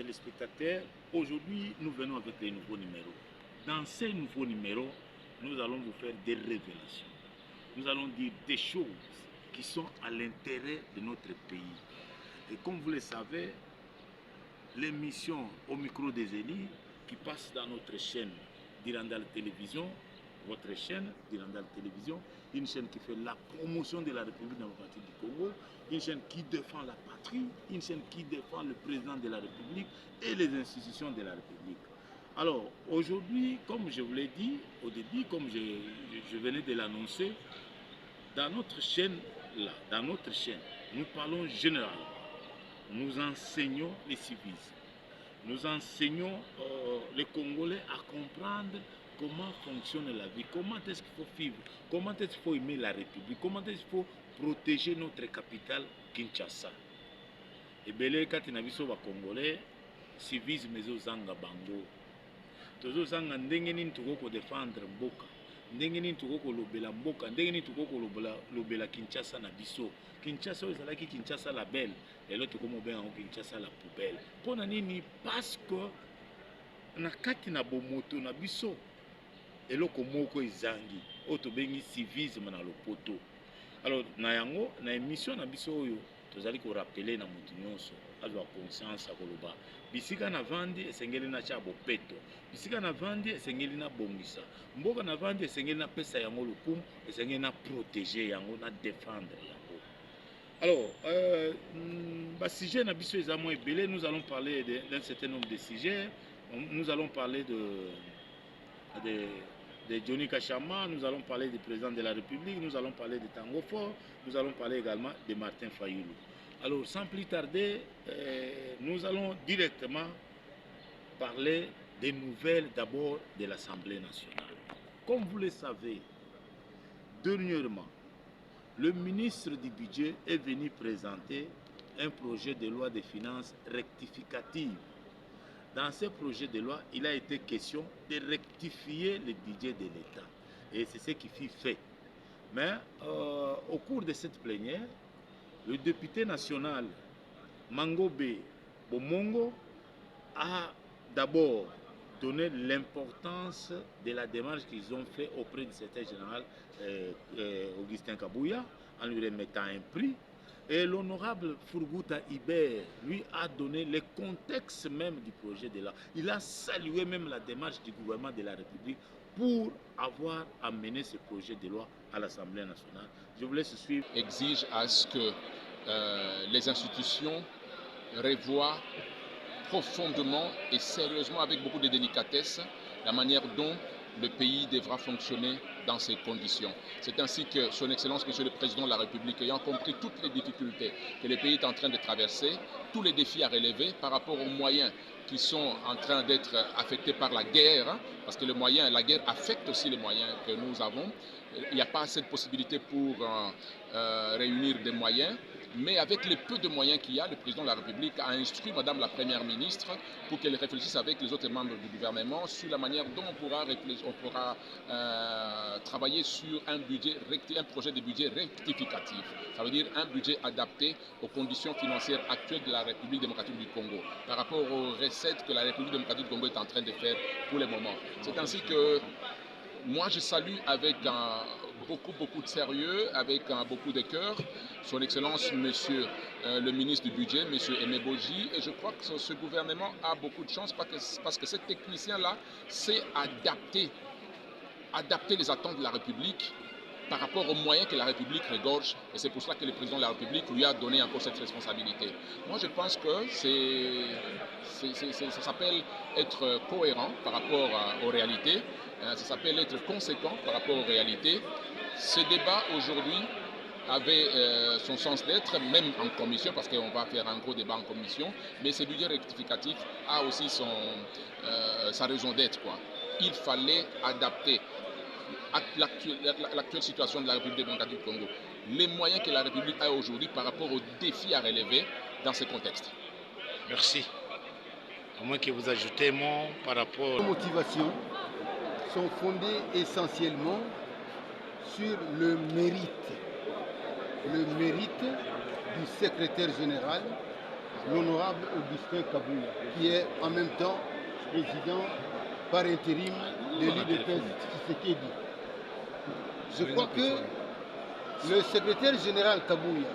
téléspectateurs, aujourd'hui nous venons avec les nouveaux numéros. Dans ces nouveaux numéros, nous allons vous faire des révélations. Nous allons dire des choses qui sont à l'intérêt de notre pays. Et comme vous le savez, l'émission Au micro des Élis qui passe dans notre chaîne d'Irandal Télévision, votre chaîne d'Irandal Télévision, une chaîne qui fait la promotion de la République démocratique du Congo, une chaîne qui défend la patrie, une chaîne qui défend le président de la République et les institutions de la République. Alors aujourd'hui, comme je vous l'ai dit au début, comme je venais de l'annoncer, dans notre chaîne, nous parlons généralement, nous enseignons les civismes, nous enseignons les Congolais à comprendre comment fonctionne la vie, comment est-ce qu'il faut vivre, comment est-ce qu'il faut aimer la République, comment est-ce qu'il faut protéger notre capitale Kinshasa. Et bien, quand on a vu les Congolais, civisme est zanga bango. Tozo zanga ndenge nini tuko défendre mboka, ndenge nini tuko lobela mboka, ndenge nini tuko lobela Kinshasa na biso. Kinshasa ezalaki Kinshasa la belle, et l'autre comme bien Kinshasa la poubelle. Pona nini parce que na kati na bomoto na biso eloko moko ezangi oto bengi civisme na lopoto. Alors na yango na émission na biso oyo tozali ko rappeler na mutu nyonso azwa conscience akoloba bisika na vandi esengeli na cha bopeto, bisika na vandi esengeli na bongisa, mboka na vandi esengeli na pesa yango lokumu, esengeli na protéger yango na défendre yango. Alors sujet na biso ezamo ebele, nous allons parler d'un certain nombre de sujets. Nous allons parler de Johnny Kachama, nous allons parler du président de la République, nous allons parler de Tango Fort, nous allons parler également de Martin Fayulu. Alors sans plus tarder, nous allons directement parler des nouvelles d'abord de l'Assemblée nationale. Comme vous le savez, dernièrement, le ministre du Budget est venu présenter un projet de loi de finances rectificative. Dans ce projet de loi, il a été question de rectifier le budget de l'État. Et c'est ce qui fut fait. Mais au cours de cette plénière, le député national Mangobe Bomongo a d'abord donné l'importance de la démarche qu'ils ont fait auprès du secrétaire général Augustin Kabouya en lui remettant un prix. Et l'honorable Furguta Iber lui a donné le contexte même du projet de loi. Il a salué même la démarche du gouvernement de la République pour avoir amené ce projet de loi à l'Assemblée nationale. Je vous laisse suivre. Exige à ce que les institutions revoient profondément et sérieusement, avec beaucoup de délicatesse, la manière dont le pays devra fonctionner dans ces conditions. C'est ainsi que son Excellence, Monsieur le Président de la République, ayant compris toutes les difficultés que le pays est en train de traverser, tous les défis à relever par rapport aux moyens qui sont en train d'être affectés par la guerre, parce que la guerre affecte aussi les moyens que nous avons. Il n'y a pas assez de possibilités pour réunir des moyens. Mais avec les peu de moyens qu'il y a, le président de la République a instruit Madame la Première ministre pour qu'elle réfléchisse avec les autres membres du gouvernement sur la manière dont on pourra travailler sur un projet de budget rectificatif. Ça veut dire un budget adapté aux conditions financières actuelles de la République démocratique du Congo, par rapport aux recettes que la République démocratique du Congo est en train de faire pour le moment. C'est ainsi que moi je salue avec beaucoup de sérieux, avec beaucoup de cœur, son Excellence, Monsieur le ministre du Budget, Monsieur Aimé Boji, et je crois que ce gouvernement a beaucoup de chance parce que ce technicien-là sait adapter les attentes de la République par rapport aux moyens que la République regorge, et c'est pour cela que le président de la République lui a donné encore cette responsabilité. Moi je pense que ça s'appelle être cohérent par rapport aux réalités, ça s'appelle être conséquent par rapport aux réalités. Ce débat aujourd'hui avait son sens d'être, même en commission, parce qu'on va faire un gros débat en commission, mais ce budget rectificatif a aussi sa raison d'être, quoi. Il fallait adapter à l'actuelle situation de la République démocratique du Congo, les moyens que la République a aujourd'hui par rapport aux défis à relever dans ce contexte. Merci. À moins que vous ajoutez un mot par rapport... Les motivations sont fondées essentiellement sur le mérite du secrétaire général l'honorable Augustin Kabouya, qui est en même temps président par intérim de l'UDPS Tshisekedi. Je crois que le secrétaire général Kabouya,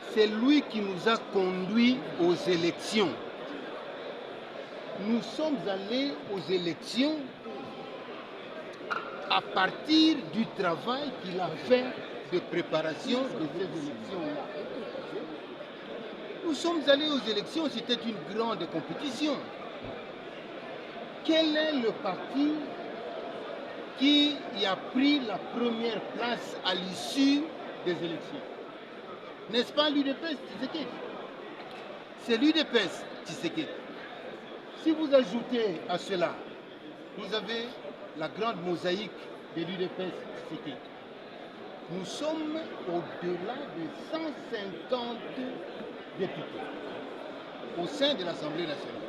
c'est lui qui nous a conduits aux élections. Nous sommes allés aux élections à partir du travail qu'il a fait de préparation de ces élections-là. Nous sommes allés aux élections, c'était une grande compétition. Quel est le parti qui y a pris la première place à l'issue des élections? N'est-ce pas l'UDPS Tshisekedi? C'est l'UDPS Tshisekedi. Si vous ajoutez à cela, vous avez la grande mosaïque de l'UDPS Tshisekedi. Nous sommes au-delà de 150 députés au sein de l'Assemblée nationale.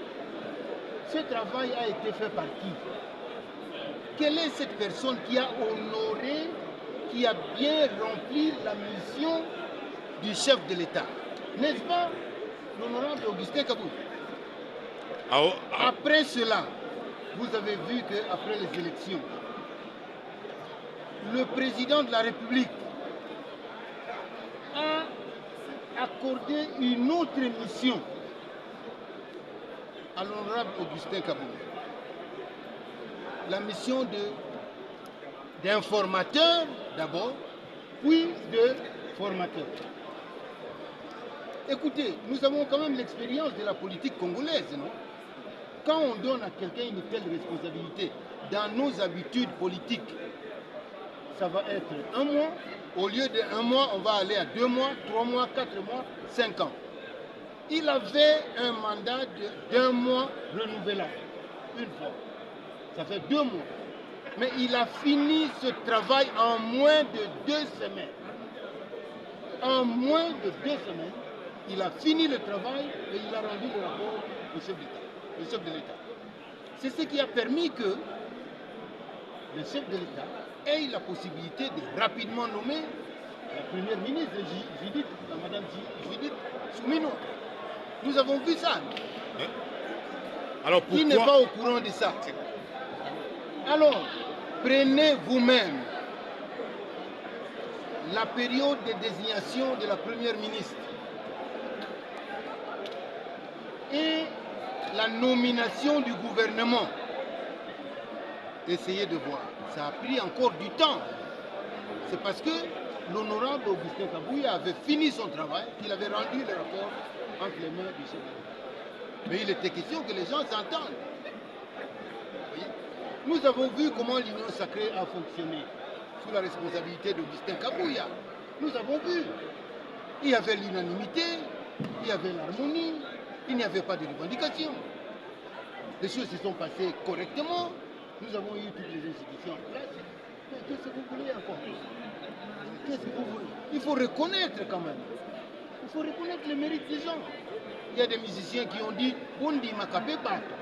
Ce travail a été fait par qui? Quelle est cette personne qui a honoré, qui a bien rempli la mission du chef de l'État? N'est-ce pas l'honorable Augustin Kabouya? Après cela, vous avez vu qu'après les élections, le président de la République a accordé une autre mission à l'honorable Augustin Kabouya. La mission d'informateur d'abord, puis de formateur. Écoutez, nous avons quand même l'expérience de la politique congolaise, non? Quand on donne à quelqu'un une telle responsabilité, dans nos habitudes politiques, ça va être 1 mois. Au lieu de 1 mois, on va aller à 2 mois, 3 mois, 4 mois, 5 ans. Il avait un mandat d'1 mois renouvelable, une fois. Ça fait 2 mois. Mais il a fini ce travail en moins de 2 semaines. En moins de 2 semaines, il a fini le travail et il a rendu le rapport au chef d'État. Le chef de l'État. C'est ce qui a permis que le chef de l'État ait la possibilité de rapidement nommer la première ministre, Madame Judith Soumino. Nous avons vu ça. Alors pourquoi... Qui n'est pas au courant de ça? Alors, prenez vous-même la période de désignation de la première ministre et la nomination du gouvernement. Essayez de voir. Ça a pris encore du temps. C'est parce que l'honorable Augustin Kabouya avait fini son travail, qu'il avait rendu le rapport entre les mains du chef de l'État. Mais il était question que les gens s'entendent. Nous avons vu comment l'Union sacrée a fonctionné sous la responsabilité d'Augustin Kabouya. Nous avons vu. Il y avait l'unanimité, il y avait l'harmonie, il n'y avait pas de revendication. Les choses se sont passées correctement. Nous avons eu toutes les institutions en place. Mais qu'est-ce que vous voulez encore? Qu'est-ce que vous voulez? Il faut reconnaître quand même. Il faut reconnaître les mérites des gens. Il y a des musiciens qui ont dit Bondi Makapé Bato.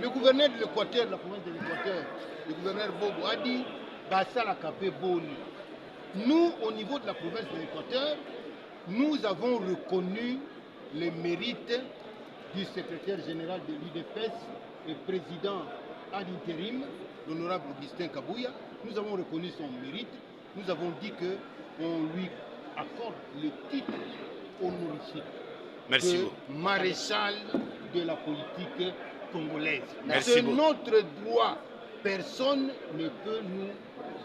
Le gouverneur de l'Équateur, de la province de l'Équateur, le gouverneur Bobo a dit Basala Kapé Boni. Nous, au niveau de la province de l'Équateur, nous avons reconnu les mérites du secrétaire général de l'UDPS et président à l'intérim, l'honorable Augustin Kabouya. Nous avons reconnu son mérite. Nous avons dit qu'on lui accorde le titre honorifique de maréchal de la politique congolaise. C'est notre droit. Personne ne peut nous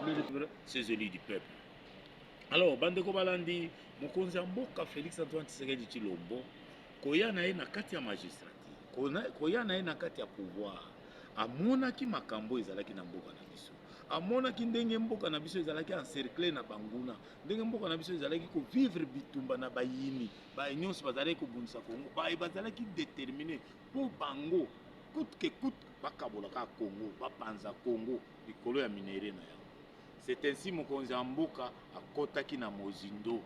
le... Ces élus du peuple. Alors, Bandeko Balandi, Mokonzi Mboka Félix Antoine Tshisekedi Tshilombo, koya na ye na kati ya magistrature, koya na ye na kati ya pouvoir, amonaki makambo ezalaki na mboka na biso. Amonaki ndenge mboka na biso ezalaki encerclé na banguna, ndenge mboka na biso ezalaki ko vivre bitumba na bayini, ba nyonso bazalaki ko bundisa Congo, ba bazalaki déterminé pour bango coûte que coûte bakabolaka Congo, bapanza Congo likolo ya minéré na yango. C'est ainsi mokonzi ya mboka akotaki na mozindo.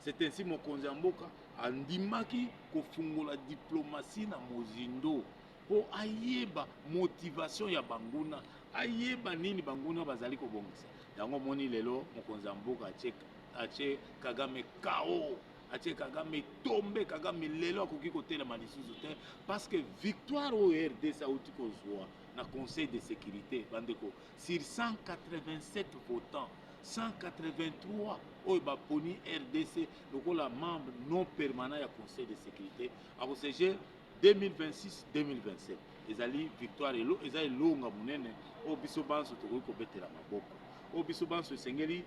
C'est ainsi mokonzi ya mboka andimaki kofungola diplomatie na mozindo po ayeba motivation ya banguna, ayeba nini banguna bazali kobongisa. Yango moni lelo mokonzi ya mboka ache Kagame KO atie Kagame tombe Kagame lelo akoki kotelema lisusu te parce que victoire au RDC auti kozwa na conseil de sécurité bandeko sur 187 votants 183 oyo baponi RDC lokola membre non permanent ya conseil de sécurité akosege 2026-2027 ezali victoire elo eza elonga monene oyo biso banso tokoki kobetela maboko oyo biso banso esengeli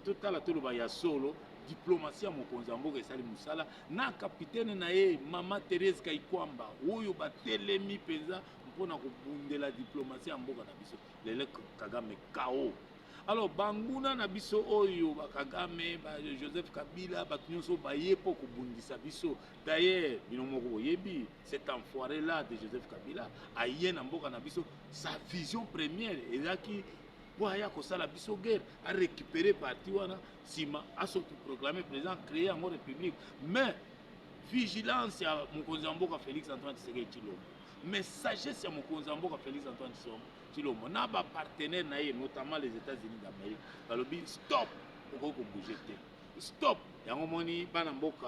totala toloba ya solo diplomatie ya mokonzi ya mboka esali mosala na kapitaine na ye mama Thérèse Kaikwamba oyo batelemi mpenza mpona kobundela diplomatie ya mboka na biso lelo Kagame kao. Alors banguna na biso oyo Kagame ba Joseph Kabila bato nyonso baye po kobundisa biso d'ailleurs bino moko boyebi cet enfoiré là de Joseph Kabila aye na mboka na biso sa vision première ezaki po aya kosala biso guerre a récupérer parti wana sima asoproclamer président créer yango république mais vigilance ya mokonzi ya mboka Félix Antoine Tshisekedi Tshilombo mais sagesse ya mokonzi ya mboka Félix Antoine Tshilombo na ba partenaire na ye notamment les États-Unis d'Amérique balobi stop okoki kobouge te stop yango moni bana mboka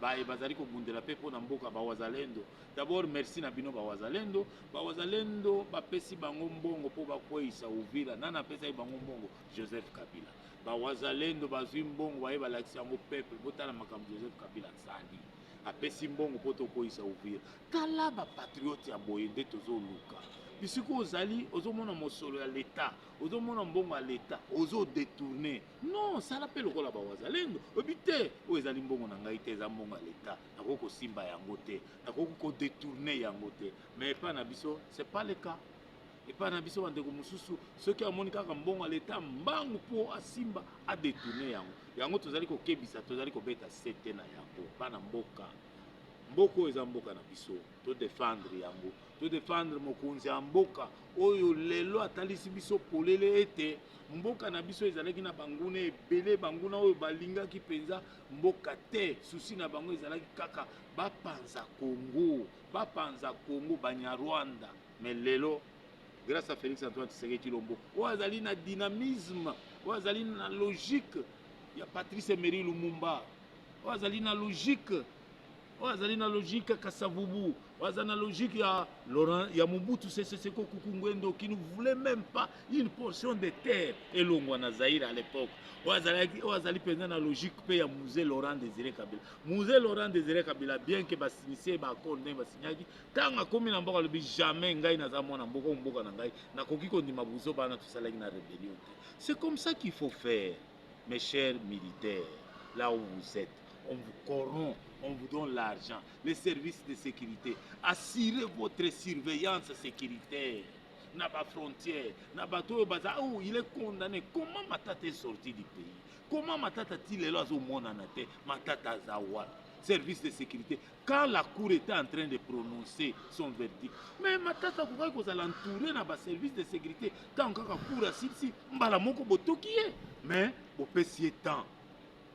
bazali kobundela pe mpona mboka bawazalendo d'abord merci na bino bawazalendo bapesi bango mbongo mpo bakweyisa Uvira nana apesaki bango mbongo Joseph Kabila bawazalendo bazwi mbongo baye balakisi yango peuple botala makambo Joseph Kabila asali apesi mbongo mpo tokweyisa Uvira tala bapatriote ya boye nde tozoluka bisiko ozali ozomona mosolo ya leta ozomona mbongo ya leta ozodetourne non sala mpe lokola bawazalendo oyebi te oyo ezali mbongo na ngai te eza mbongo ya leta nakoki kosimba yango te nakoki kodetourne yango te mais epai na biso c'est pas le cas epai na biso bandeko mosusu soki amoni kaka mbongo ya leta mbangu mpo asimba adetourne yango tozali kokebisa tozali kobeta sete na yango bana mboka oyo eza mboka na biso todefendre yango todefendre mokonzi ya mboka oyo lelo atalisi biso polele ete mboka na biso ezalaki na banguna ebele banguna oyo balingaki mpenza mboka te susi na bango ezalaki kaka bapanza Congo Banyarwanda mais lelo grâce à Félix Antoine Tshisekedi Tshilombo oyo azali na dynamisme oyo azali na logique ya Patrice Emery Lumumba oyo azali na logique Kasavubu, na logique ya Mobutu Sese Seko Kuku Ngwendo qui ne voulait même pas une portion de terre et l'Ongwana Zaïre à l'époque. Oazali pendant la logique ya Musée Laurent Désiré Kabila. Musée Laurent Désiré Kabila bien que basinisi ba accord ne basinyaki tanga komi na mboka lobi jamais ngai naza mwana mboka na ngai nakoki kondima buzo bana tosalaki na rébellion. C'est comme ça qu'il faut faire mes chers militaires là où vous êtes. On vous corrompt, on vous donne l'argent, les services de sécurité. Assurez votre surveillance sécuritaire. N'a pas frontière, n'a pas tout. Oh, il est condamné. Comment Matata est sorti du pays? Comment Matata a-t-il là au monde en terre? Matata Zawa, service de sécurité. Quand la cour était en train de prononcer son verdict, mais Matata pourquoi vous allez entourer dans le service de sécurité? Tant que la cour a si, mbalamoko botokié. Mais au PC temps.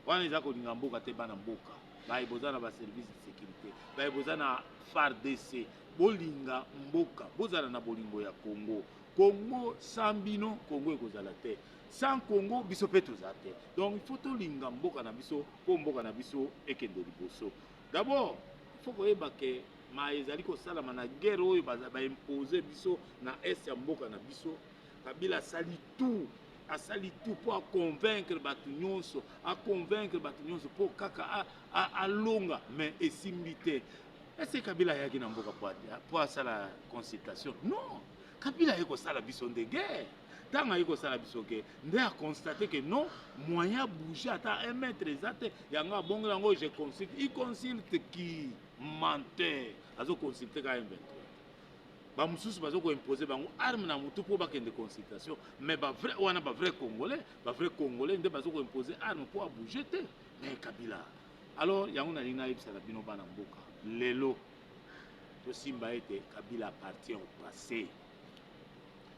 Wana eza kolinga mboka te bana mboka bayiboza na ba service de sécurité bayiboza na FARDC bolinga mboka bozala na bolingo ya Congo sambino Congo ekozala te sans Congo biso pe toza te donc il faut tolinga mboka na biso po mboka na biso ekende liboso d'abord il faut koyeba ke ma ezali kosalama na guerre oyo baimposer biso na est ya mboka na biso Kabila asali tout pour convaincre bato nyonso pour kaka alonga mais esimbi te. Est-ce que Kabila yaki na mboka pour asala consultation? Non, Kabila yeko sala biso de guerre. Tanga yeko sala biso guerre nde a constaté que non moyen bouger ata 1 mètre exact yanga bongo yango je consulte il consulte qui menteur azo consulter ka M23 ba mususu bazo ko imposer bango arme na mutu pour bakende consultation mais ba vrai congolais nde bazo ko imposer arme pour bouger te mais Kabila alors yango na lina yebisa na bino bana mboka lelo to simba ete Kabila appartient au passé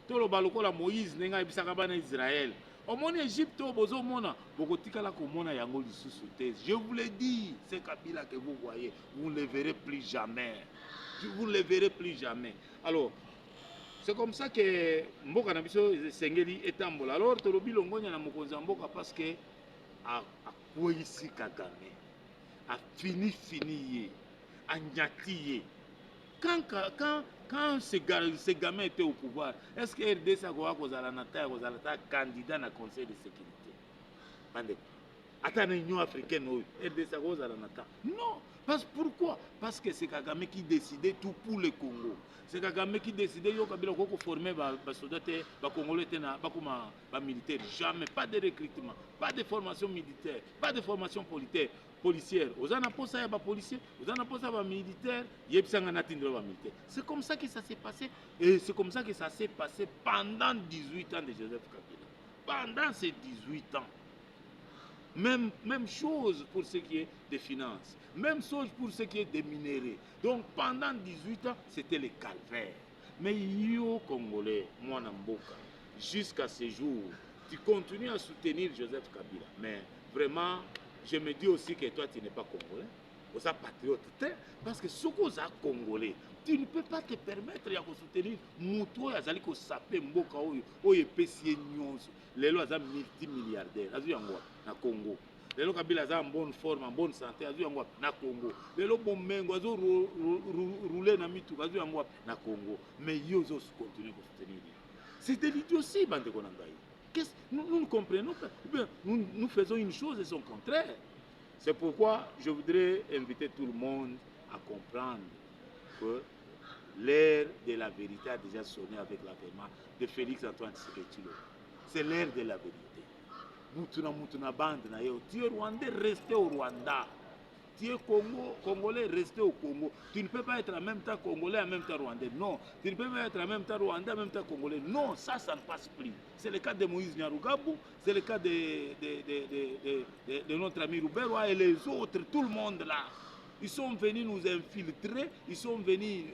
toloba lokola Moïse nenga yebisaka bana Israël omoni Égypte obozo mona bokotikala komona yango lisusu te. Je vous le dis, c'est Kabila que vous voyez, vous ne le verrez plus jamais. Vous ne le verrez plus jamais. Alors, c'est comme ça que mboka na biso sengeli etambola. Alors tolobi longonya na mokonzi mboka parce que akweyisi Kagame. a fini a nyati. Quand ce gamin était au pouvoir, est-ce que RDC a candidat na conseil de sécurité? Attends, l'Union africaine, RDC non. Pourquoi? Parce que c'est Kagame qui décidait tout pour le Congo. C'est Kagame qui décidait de former les soldats, les Congolais, les militaires. Jamais, pas de recrutement, pas de formation militaire, pas de formation policière. Vous en avez ça, il y a des policiers, vous en avez ça, il y a des militaires, il y a des militaires. C'est comme ça que ça s'est passé. Et c'est comme ça que ça s'est passé pendant 18 ans de Joseph Kabila. Pendant ces 18 ans. Même chose pour ce qui est des finances. Même chose pour ce qui est des minéraux. Donc pendant 18 ans, c'était le calvaire. Mais yo Congolais, moi Namboka, jusqu'à ce jour, tu continues à soutenir Joseph Kabila. Mais vraiment, je me dis aussi que toi, tu n'es pas Congolais. Tu es patriote. Parce que ce que tu es Congolais, tu ne peux pas te permettre de soutenir Moutou et Azali ko sapé Mboka Oye Pessie Nyonso. Les lois sont multimilliardaires. Na Congo. Les lois Kabila sont en bonne forme, en bonne santé. Na Congo. Les lois Bomengo sont roulés na Mitou. Na Congo. Mais ils continuent à soutenir. C'est de l'idiotie, bande Konangaï. Nous ne comprenons pas. Nous faisons une chose et son contraire. C'est pourquoi je voudrais inviter tout le monde à comprendre que l'ère de la vérité a déjà sonné avec l'avènement de Félix Antoine Tshisekedi. C'est l'ère de la vérité. Moutuna bande na yo. Tu es Rwandais, restez au Rwanda. Tu es Congolais, restez au Congo. Tu ne peux pas être en même temps Congolais, en même temps Rwandais. Non. Tu ne peux pas être en même temps Rwandais, en même temps Congolais. Non, ça ne passe plus. C'est le cas de Moïse Nyarugabo, c'est le cas de notre ami Rouberwa et les autres, tout le monde là. Ils sont venus nous infiltrer, ils sont venus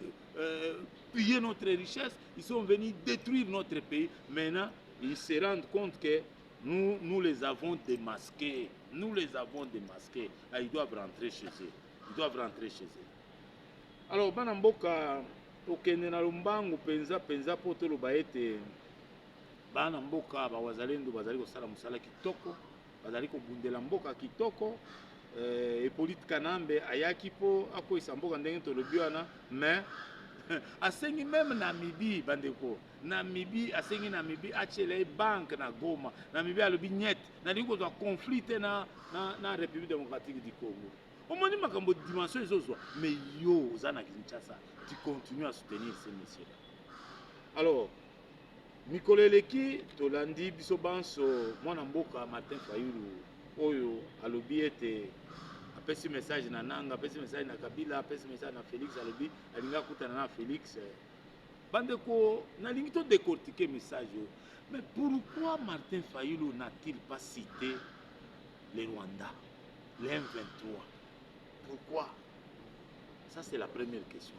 piller notre richesse, ils sont venus détruire notre pays. Maintenant, ils se rendent compte que nous les avons démasqués. Nous les avons démasqués. Ah, ils doivent rentrer chez eux. Ils doivent rentrer chez eux. Alors, Banamboka, okende na lombangu penza po toloba ete bana mboka bawazalendo bazali kosala musala kitoko, bazali kobundela mboka kitoko. Hippolyte Kanambe ayaki po akoyisa mboka ndenge tolobi wana, mais asengi même Namibie bandeko. Namibie asengi Namibie achele banque na Goma. Namibie alobi net na liko to conflit na République démocratique du Congo. Au moins makambo dimension ezozwa, mais yo zana Kinshasa, tu continues à soutenir ces messieurs là. Alors Mikoleleki tolandi biso banso mwana mboka Martin Fayulu oyo alobi ete apesi message na Nanga, apesi message na Kabila, apesi message na Félix alobi alinga kutana na Félix. Bandeko, nalingi to décortiquer message. Mais pourquoi Martin Fayulu n'a-t-il pas cité les Rwandais, les M23? Pourquoi? Ça c'est la première question.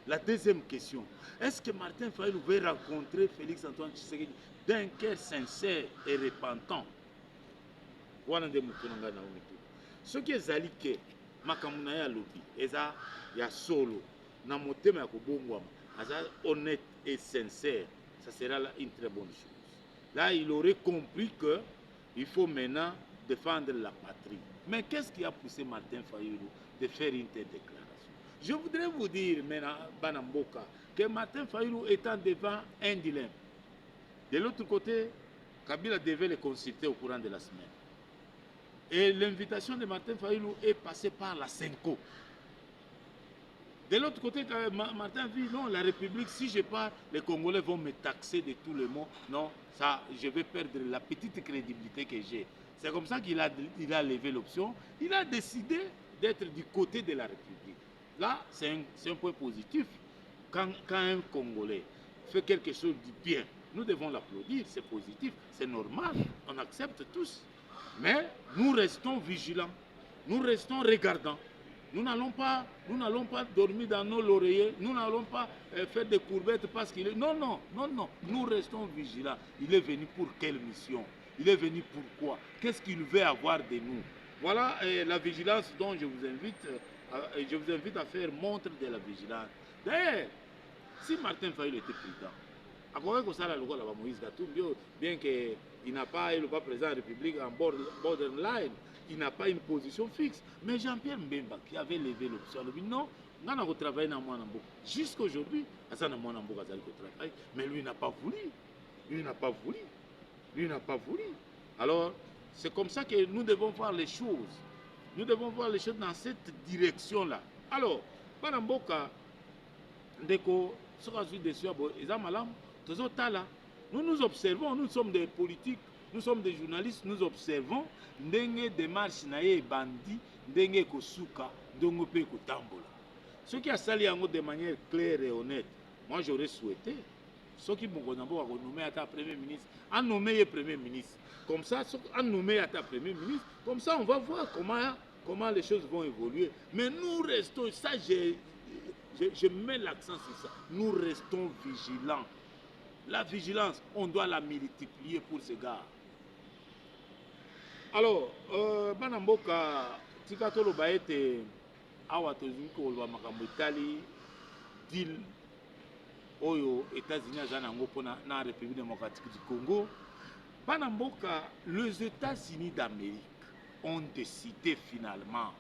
La deuxième question, est-ce que Martin Fayulu veut rencontrer Félix Antoine Tshisekedi d'un cœur sincère et repentant? Ce qui est zalike, makamuna ya lobi, eza ya solo, na motema ya kobongwama, eza honnête et sincère, ça sera une très bonne chose. Là, il aurait compris que il faut maintenant défendre la patrie. Mais qu'est-ce qui a poussé Martin Fayulu de faire une telle déclaration? Je voudrais vous dire maintenant, Banamboka, que Martin Fayulu étant devant un dilemme. De l'autre côté, Kabila devait le consulter au courant de la semaine. Et l'invitation de Martin Fayulu est passée par la Senko. De l'autre côté, Martin dit non, la République, si je pars, les Congolais vont me taxer de tout le monde. Non, ça, je vais perdre la petite crédibilité que j'ai. C'est comme ça qu'il a levé l'option. Il a décidé d'être du côté de la République. Là, c'est un point positif. Quand un Congolais fait quelque chose de bien, nous devons l'applaudir, c'est positif, c'est normal, on accepte tous. Mais nous restons vigilants, nous restons regardants. Nous n'allons pas dormir dans nos lauriers, nous n'allons pas faire des courbettes parce qu'il est... Non, non, non, non, nous restons vigilants. Il est venu pour quelle mission? Il est venu pourquoi? Qu'est-ce qu'il veut avoir de nous? Voilà la vigilance dont je vous invite à faire montre de la vigilance. D'ailleurs, si Martin Fayulu était prudent, à quoi que ça la Moïse Gatumbi, bien qu'il n'a pas, il n'est pas présent en République en borderline, il n'a pas une position fixe. Mais Jean-Pierre Mbemba, qui avait levé l'option, il a dit non, on a travaillé dans Mwanambo. Jusqu'à aujourd'hui, mais lui n'a pas voulu. Lui n'a pas voulu. Lui n'a pas voulu. Alors, c'est comme ça que nous devons voir les choses. Nous devons voir les choses dans cette direction-là. Alors, Banamboka, Ndeko, nous nous observons, nous sommes des politiques, nous sommes des journalistes, nous observons ndenge démarche na ye bandi, ndenge kosuka, ndongo pe kotambola. Ce qui a sali yango de manière claire et honnête, moi j'aurais souhaité, ceux qui m'ont nommé à ta premier ministre, à nommer le premier ministre. Comme ça, à nommer à ta premier ministre, comme ça on va voir comment les choses vont évoluer. Mais nous restons, ça je mets l'accent sur ça, nous restons vigilants. La vigilance, on doit la multiplier pour ces gars. Alors, Banamboka, Tikatolo Baete, Awatoziko, Makambo Itali, deal, Oyo, États-Unis, Zanango, na République démocratique du Congo. Banamboka, les États-Unis d'Amérique ont décidé finalement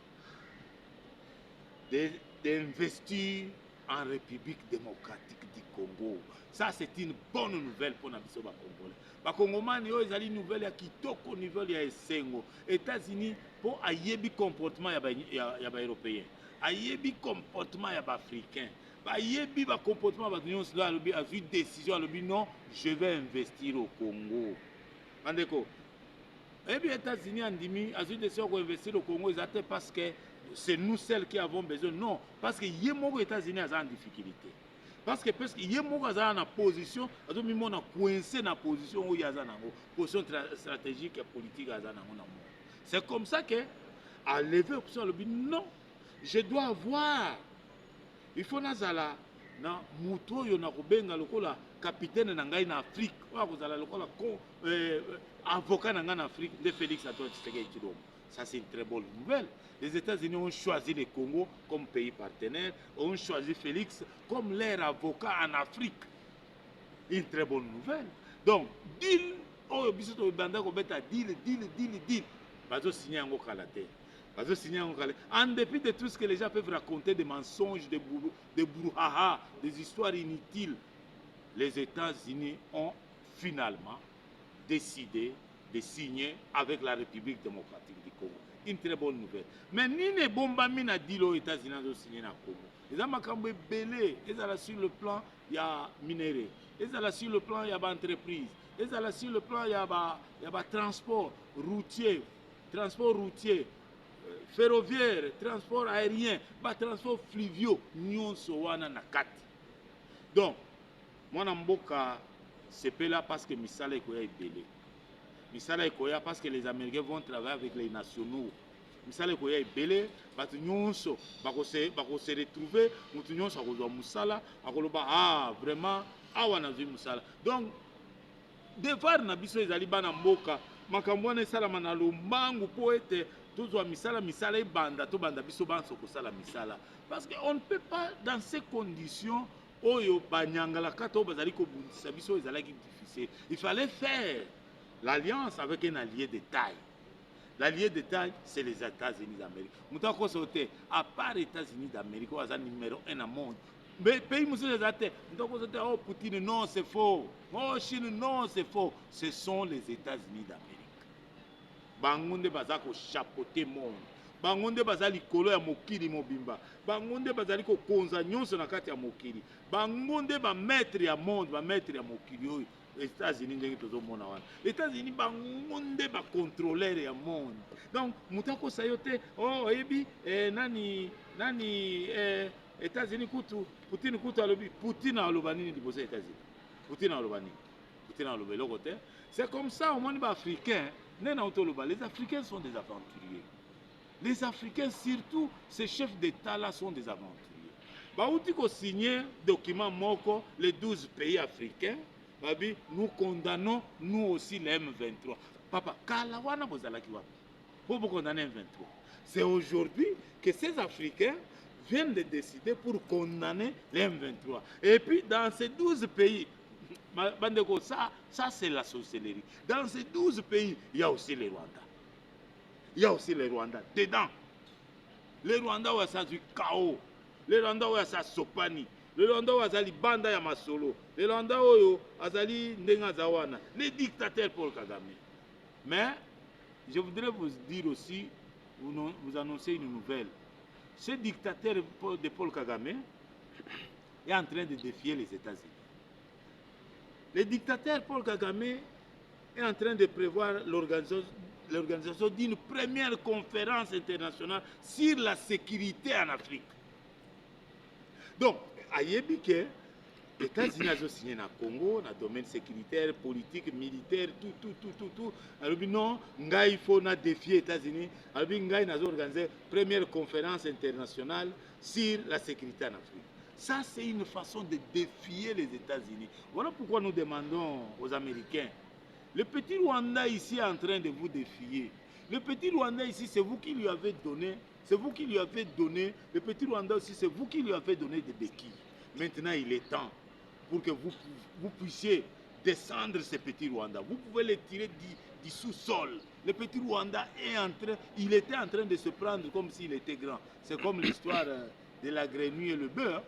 d'investir en République démocratique du Congo. Ça, c'est une bonne nouvelle pour les Congolais. Les Congolais, ils ont une nouvelle qui toque au niveau de l'Essengo. États-Unis, pour ayebi comportement des Européens, ayebi comportement des Africains, ayebi comportement des Unions européennes, a vu décision, non, je vais investir au Congo. Andeko, les États-Unis ont dit, a vu décision d'investir au Congo, ils parce que c'est nous celles qui avons besoin. Non, parce que les États-Unis sont en difficulté. Parce que les États-Unis sont en position, ils sont coincés dans la position où ils sont en position stratégique et politique. C'est comme ça que, à lever l'option, non, je dois avoir. Il faut que na muto yo na kubenga lokola capitaine na ngai na Afrique. Wa kozala lokola avocat na ngai na Afrique de Félix Antoine Tshisekedi Tshilombo. Ça, c'est une très bonne nouvelle. Les États-Unis ont choisi le Congo comme pays partenaire, ont choisi Félix comme leur avocat en Afrique. Une très bonne nouvelle. Donc, deal, oh, biso banda ko beta deal. Bazo signer en Okalate. Bazo signer en Okalate. En dépit de tout ce que les gens peuvent raconter, des mensonges, des brouhaha, des histoires inutiles, les États-Unis ont finalement décidé de signer avec la République démocratique du Congo. Une très bonne nouvelle. Mais ni ne bomba mina dit aux États-Unis de signer na Congo. Les Amakambo belé, ils sont sur le plan il y a minerais, ils sont sur le plan il y a entreprise, ils sont sur le plan il y a transport routier, ferroviaire, transport aérien, transport fluviaux, nyonso wana na kati. Donc, moi namboka c'est là parce que misala ekoya belé. Misala ekoya parce que les Américains vont travailler avec les nationaux. Misala ekoya ebele, batu nyonso bako se retrouver, mutu nyonso akozwa musala, akoloba vraiment awa nazwi musala. Donc devoir na biso ezali bana mboka, makambo wana esalama na lombangu po ete tozwa misala ebanda to banda biso banso kosala misala. Parce qu'on ne peut pas dans ces conditions oyo banyangala kato bazali ko bundisa biso ezalaki difficile. Il fallait faire l'alliance avec un allié de taille. L'allié de taille, c'est les États-Unis d'Amérique. Moutako sauté, à part les États-Unis d'Amérique, on a numéro 1 au monde. Mais pays musulmans, Moutako sauté, oh Poutine, non, c'est faux. Oh Chine, non, c'est faux. Ce sont les États-Unis d'Amérique. Bangonde bazako chapeauter monde. Bangonde bazali kolo ya mokili mobimba. Bangonde bazali ko konza nyonso na kati ya mokili. Bangonde ba maître ya monde, ba maître ya mokili oyo. Les États-Unis ndenge tozomona wana. Les États-Unis bangonde ba contrôleur ya monde. Donc mutako sayote oh ebi nani États-Unis kutu Poutine kutu alobi Poutine aloba nini liboso ya États-Unis. Poutine aloba nini? Poutine aloba eloko te. C'est comme ça au monde ba africain, nena otoloba les Africains sont des aventuriers. Les Africains, surtout ces chefs d'État-là, sont des aventuriers. Baouti ko signé document moko les 12 pays africains. Babi, nous condamnons nous aussi les M23. Papa, kalawana bozalaki wapi? Pour condamner M23. C'est aujourd'hui que ces Africains viennent de décider pour condamner les M23. Et puis dans ces 12 pays, ça c'est la sorcellerie. Dans ces 12 pays, il y a aussi les Rwandais. il y a aussi les Rwandais dedans. Les Rwandais ont ça du chaos. Les Rwandais ont ça Sopani. Les Rwandais ont ça Banda ya Masolo. Les Rwandais ont ça Ndenga Zawana. Les dictateurs Paul Kagame. Mais je voudrais vous dire aussi, vous annoncer une nouvelle. Ce dictateur de Paul Kagame est en train de défier les États-Unis. Le dictateur Paul Kagame est en train de prévoir l'organisation d'une première conférence internationale sur la sécurité en Afrique. Donc, à Yébike, les États-Unis ont signé dans le Congo, dans le domaine sécuritaire, politique, militaire, tout. Alors, non, il faut défier les États-Unis. Alors, il faut organiser une première conférence internationale sur la sécurité en Afrique. Ça, c'est une façon de défier les États-Unis. Voilà pourquoi nous demandons aux Américains. Le petit Rwanda ici est en train de vous défier. Le petit Rwanda ici, c'est vous qui lui avez donné. C'est vous qui lui avez donné. Le petit Rwanda aussi, c'est vous qui lui avez donné des béquilles. Maintenant, il est temps pour que vous puissiez descendre ce petit Rwanda. Vous pouvez le tirer du sous-sol. Le petit Rwanda il était en train de se prendre comme s'il était grand. C'est comme l'histoire de la grenouille et le bœuf.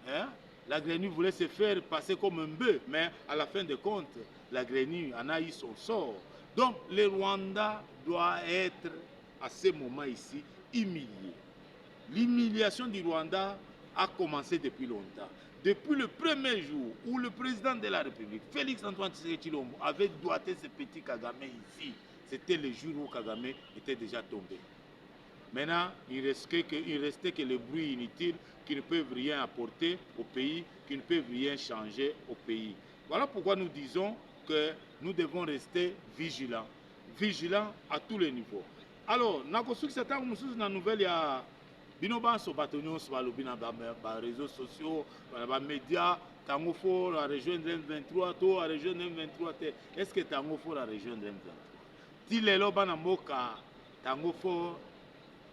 Hein? La grenouille voulait se faire passer comme un bœuf, mais à la fin de compte, la grenouille en a eu son sort. Donc, le Rwanda doit être, à ce moment ici, humilié. L'humiliation du Rwanda a commencé depuis longtemps. Depuis le premier jour où le président de la République, Félix-Antoine Tshisekedi Tshilombo, avait doigté ce petit Kagame ici, c'était le jour où Kagame était déjà tombé. Maintenant, il restait que les bruits inutiles qui ne peuvent rien apporter au pays, qui ne peuvent rien changer au pays. Voilà pourquoi nous disons que nous devons rester vigilants. Vigilants à tous les niveaux. Alors, nous avons une nouvelle, il y a binoban so batonyo so balobi na ba réseaux sociaux, ba médias, tango fort la rejoindre M23 to a rejoindre M23 te. Est-ce que tango fort la rejoindre M23? Ti lelo bana moka tango fort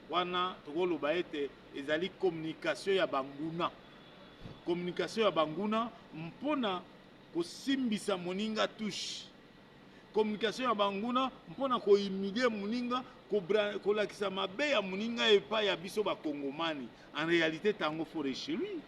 wana tokoloba ete ezali communication ya banguna. Communication ya banguna mpona kosimbisa moninga touche. Communication ya banguna mpona ko humilier moninga kolakisa mabe ya moninga epa ya biso ba Kongomani. En réalité tango fort est chez lui.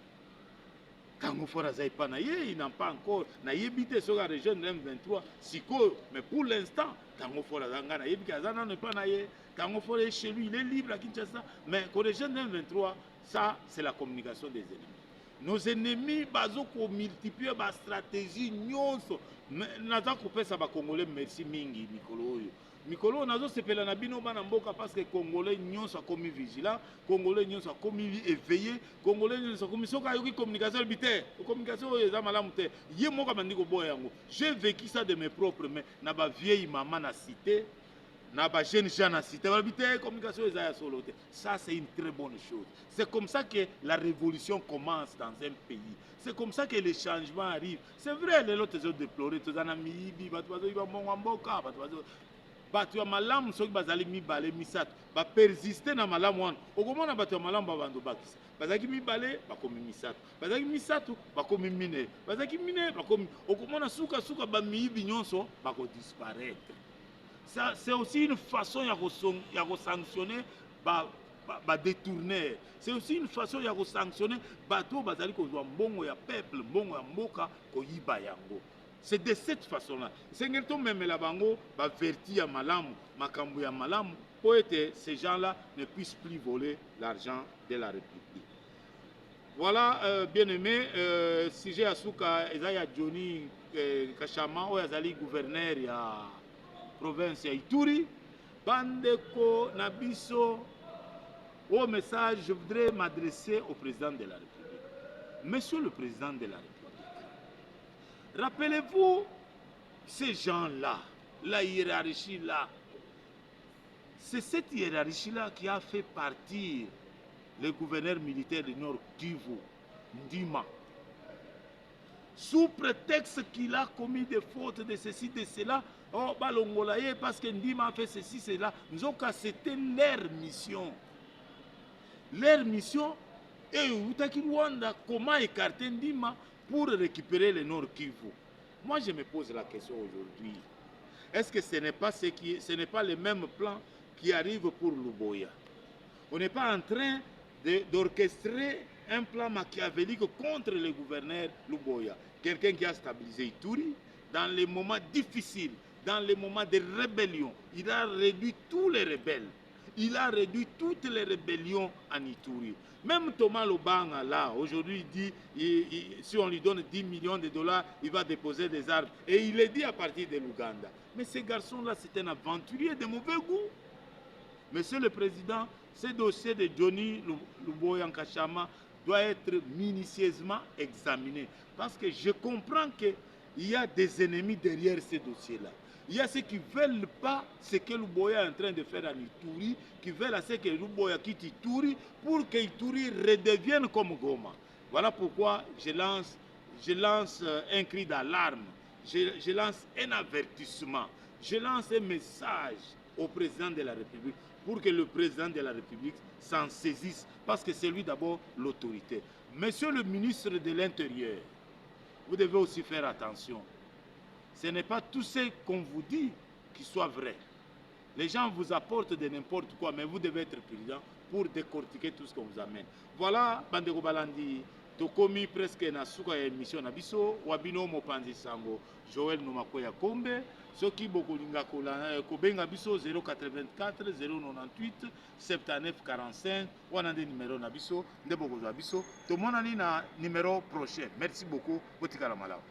Tango fort azai pa na ye, il n'a pas encore na yebite sur la région de M23 siko, mais pour l'instant tango fort azanga na yebika azana ne pas na ye. Tango fort est chez lui, il est libre à Kinshasa, mais ko région de M23, ça c'est la communication des ennemis. Nos ennemis bazo ko multiplier ba stratégie nyonso. Naza kopesa ba Congolais merci mingi mikolo oyo. Mikolo nazo sepela na bino bana mboka parce que Congolais nyonso akomi vigilant, Congolais nyonso akomi éveillé, Congolais nyonso akomi soka yoki communication bité. Communication oyo eza malamu te. Ye moka bandi ko boya yango. J'ai vécu ça de mes propres mains na ba vieille maman na cité. Na ba jeune gens na cité balbité communication eza ya solo te. Ça c'est une très bonne chose. C'est comme ça que la révolution commence dans un pays. C'est comme ça que les changements arrivent. C'est vrai les autres ont déploré tous en mibi batu bazo iba monga mboka batu ya malamu soki bazali mibale misatu ba persister na malamu wana. Okomona batu ya malamu babando bakisa. Bazaki mibale bakomi misatu. Bazaki misatu bakomi mine. Bazaki mine bakomi okomona suka ba mibi nyonso bako disparaître. C'est aussi une façon de sanctionner les détourneurs. C'est aussi une façon de sanctionner les gens qui ont mbongo ya peuple, mbongo ya mboka ko yiba yango. C'est de cette façon-là. C'est que même la bango ba verti ya malamu, makambu ya malamu pour que ces gens-là ne puissent plus voler l'argent de la République. Voilà, bien aimé, sujet asuka ezaya Johnny Kashama o yazali gouverneur ya province ya Ituri, bandeko nabiso, au message, je voudrais m'adresser au président de la République. Monsieur le président de la République, rappelez-vous ces gens-là, la hiérarchie-là, c'est cette hiérarchie-là qui a fait partir le gouverneur militaire du Nord Kivu, Ndima. Sous prétexte qu'il a commis des fautes de ceci, de cela, oh, balongolaye parce que Ndima a fait ceci, cela. Nzoka, c'était leur mission. Leur mission est Utaki Rwanda, comment écarter Ndima pour récupérer le Nord Kivu. Moi, je me pose la question aujourd'hui. Est-ce que ce n'est pas le même plan qui arrive pour Luboya. On n'est pas en train d'orchestrer un plan machiavélique contre le gouverneur Luboya. Quelqu'un qui a stabilisé Ituri dans les moments difficiles, dans les moments de rébellion. Il a réduit tous les rebelles. Il a réduit toutes les rébellions en Ituri. Même Thomas Lobanga, là, aujourd'hui, dit si on lui donne 10 millions de dollars, il va déposer des armes. Et il est dit à partir de l'Ouganda. Mais ce garçon-là, c'est un aventurier de mauvais goût. Monsieur le Président, ce dossier de Johnny Luboya Nkashama doit être minutieusement examiné. Parce que je comprends qu'il y a des ennemis derrière ce dossier-là. Il y a ceux qui ne veulent pas ce que Luboya est en train de faire en Ituri, qui veulent à ce que Luboya quitte Ituri pour que Ituri redevienne comme Goma. Voilà pourquoi je lance un cri d'alarme, je lance un avertissement, je lance un message au président de la République pour que le président de la République s'en saisisse, parce que c'est lui d'abord l'autorité. Monsieur le ministre de l'Intérieur, vous devez aussi faire attention. Ce n'est pas tout ce qu'on vous dit qui soit vrai. Les gens vous apportent de n'importe quoi, mais vous devez être prudent pour décortiquer tout ce qu'on vous amène. Voilà, Bandeko Balandi, tokomi presque na suka ya émission na biso, wabino mopanzi sango, Joël Nomakoya Kombe, soki bokolinga kobenga biso 084 098 79 45, wana nde numéro na biso, nde bokozwa biso, tomonani na numéro prochain. Merci beaucoup, botikala malamu.